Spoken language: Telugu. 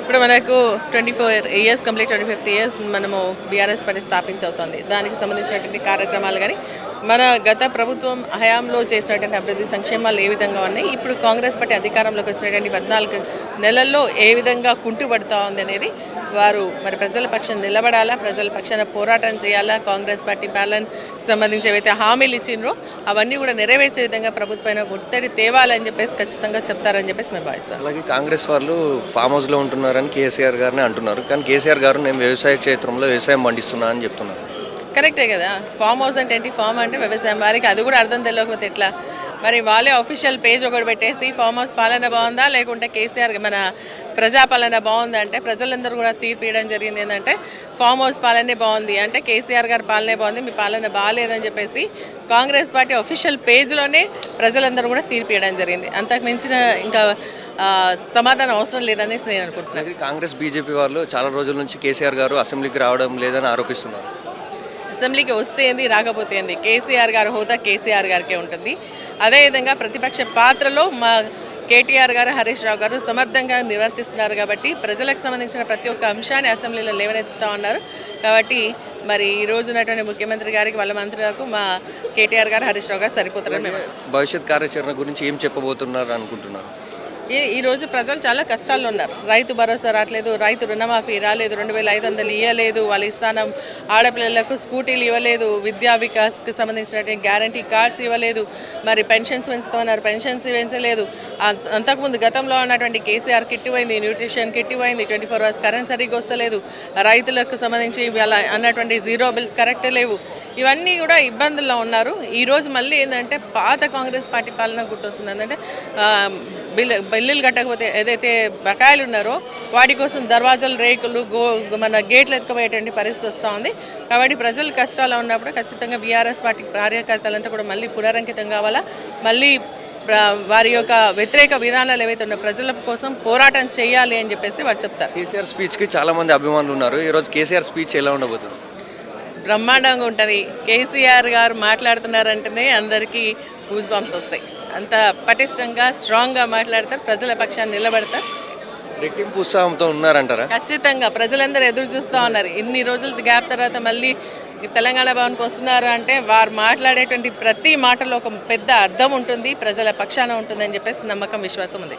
ఇప్పుడు మనకు 24 ఇయర్స్ కంప్లీట్ 25th ఇయర్స్ మనము బీఆర్ఎస్ పార్టీ స్థాపించవుతుంది. దానికి సంబంధించినటువంటి కార్యక్రమాలు కానీ మన గత ప్రభుత్వం హయాంలో చేసినటువంటి అభివృద్ధి సంక్షేమాలు ఏ విధంగా ఉన్నాయి, ఇప్పుడు కాంగ్రెస్ పార్టీ అధికారంలోకి వచ్చినటువంటి 14 నెలల్లో ఏ విధంగా కుంటుపడుతూ ఉంది అనేది వారు మరి ప్రజల పక్షాన నిలబడాలా, ప్రజల పక్షాన పోరాటం చేయాలా, కాంగ్రెస్ పార్టీ పాలనకు సంబంధించి ఏవైతే హామీలు ఇచ్చిండ్రో అవన్నీ కూడా నెరవేర్చే విధంగా ప్రభుత్వమైన ఒత్తిడి తేవాలని చెప్పేసి ఖచ్చితంగా చెప్తారని చెప్పేసి మేము భావిస్తాం. అలాగే కాంగ్రెస్ వాళ్ళు ఫామ్ హౌస్లో ఉంటున్నారని కేసీఆర్ గారిని అంటున్నారు. కానీ కేసీఆర్ గారు నేను వ్యవసాయ క్షేత్రంలో వ్యవసాయం పండిస్తున్నా అని చెప్తున్నారు. కరెక్టే కదా. ఫామ్ హౌస్ అంటే ఏంటి? ఫామ్ అంటే వ్యవసాయం. వారికి అది కూడా అర్థం తెలియకపోతే ఎట్లా? మరి వాళ్ళే అఫీషియల్ పేజ్ ఒకటి పెట్టేసి ఫామ్ హౌస్ పాలన బాగుందా లేకుంటే కేసీఆర్ మన ప్రజాపాలన బాగుందా అంటే ప్రజలందరూ కూడా తీర్పు ఇవ్వడం జరిగింది. ఏంటంటే ఫామ్ హౌస్ పాలనే బాగుంది అంటే కేసీఆర్ గారి పాలనే బాగుంది, మీ పాలన బాగాలేదని చెప్పేసి కాంగ్రెస్ పార్టీ అఫీషియల్ పేజ్లోనే ప్రజలందరూ కూడా తీర్పు ఇవ్వడం జరిగింది. అంతకు మించిన ఇంకా సమాధానం అవసరం లేదనేసి నేను అనుకుంటున్నాను. కాంగ్రెస్ బీజేపీ వాళ్ళు చాలా రోజుల నుంచి కేసీఆర్ గారు అసెంబ్లీకి రావడం లేదని ఆరోపిస్తున్నారు. అసెంబ్లీకి వస్తే ఏంది, రాకపోతే ఏంది, కేసీఆర్ గారు హోదా కేసీఆర్ గారికే ఉంటుంది. అదేవిధంగా ప్రతిపక్ష పాత్రలో మా కేటీఆర్ గారు, హరీష్ రావు గారు సమర్థంగా నిర్వర్తిస్తున్నారు. కాబట్టి ప్రజలకు సంబంధించిన ప్రతి ఒక్క అంశాన్ని అసెంబ్లీలో లేవనెత్తుతూ ఉన్నారు. కాబట్టి మరి ఈ రోజు ఉన్నటువంటి ముఖ్యమంత్రి గారికి, వాళ్ళ మంత్రులకు మా కేటీఆర్ గారు, హరీష్ రావు గారు సరిపోతారని మేము భవిష్యత్ కార్యాచరణ గురించి ఏం చెప్పబోతున్నారు అనుకుంటున్నారు? ఈరోజు ప్రజలు చాలా కష్టాల్లో ఉన్నారు. రైతు భరోసా రావట్లేదు, రైతు రుణమాఫీ రాలేదు, 2500 ఇవ్వలేదు, వాళ్ళ ఇస్తానం ఆడపిల్లలకు స్కూటీలు ఇవ్వలేదు, విద్యా వికాస్కి సంబంధించినటువంటి గ్యారంటీ కార్డ్స్ ఇవ్వలేదు, మరి పెన్షన్స్ పెంచుతామన్నారు, పెన్షన్స్ పెంచలేదు. అంతకుముందు గతంలో ఉన్నటువంటి కేసీఆర్ కిట్ పోయింది, న్యూట్రిషన్ కిట్ పోయింది, 24 hours కరెంట్ సరిగ్గా వస్తలేదు, రైతులకు సంబంధించి వాళ్ళ అన్నటువంటి జీరో బిల్స్ కరెక్ట్ లేవు. ఇవన్నీ కూడా ఇబ్బందుల్లో ఉన్నారు. ఈరోజు మళ్ళీ ఏంటంటే పాత కాంగ్రెస్ పార్టీ పాలన గుర్తొస్తుంది. ఏంటంటే బిల్లులు కట్టకపోతే ఏదైతే బకాయిలు ఉన్నారో వాటి కోసం దర్వాజాలు, రేకులు, మన గేట్లు ఎత్తుకుపోయేటువంటి పరిస్థితి వస్తూ ఉంది. కాబట్టి ప్రజలు కష్టాలు ఉన్నప్పుడు ఖచ్చితంగా బీఆర్ఎస్ పార్టీ కార్యకర్తలంతా కూడా మళ్ళీ పునరంకితం కావాలా, మళ్ళీ వారి యొక్క వ్యతిరేక విధానాలు ఏవైతే ఉన్నాయో ప్రజల కోసం పోరాటం చేయాలి అని చెప్పేసి వాళ్ళు చెప్తారు. కేసీఆర్ స్పీచ్కి చాలామంది అభిమానులు ఉన్నారు. ఈరోజు కేసీఆర్ స్పీచ్ ఎలా ఉండబోతుంది? బ్రహ్మాండంగా ఉంటుంది. కేసీఆర్ గారు మాట్లాడుతున్నారంటేనే అందరికీ గూస్ బంప్స్ వస్తాయి. అంత పటిష్టంగా స్ట్రాంగ్గా మాట్లాడతారు, ప్రజల పక్షాన్ని నిలబడతారు. రెట్టింపు ఉత్సాహంతో ఉన్నారంటారా? ఖచ్చితంగా ప్రజలందరూ ఎదురు చూస్తూ ఉన్నారు. ఇన్ని రోజుల గ్యాప్ తర్వాత మళ్ళీ తెలంగాణ భవన్కి వస్తున్నారు అంటే వారు మాట్లాడేటువంటి ప్రతి మాటలో ఒక పెద్ద అర్థం ఉంటుంది, ప్రజల పక్షాన ఉంటుందని చెప్పేసి నమ్మకం, విశ్వాసం ఉంది.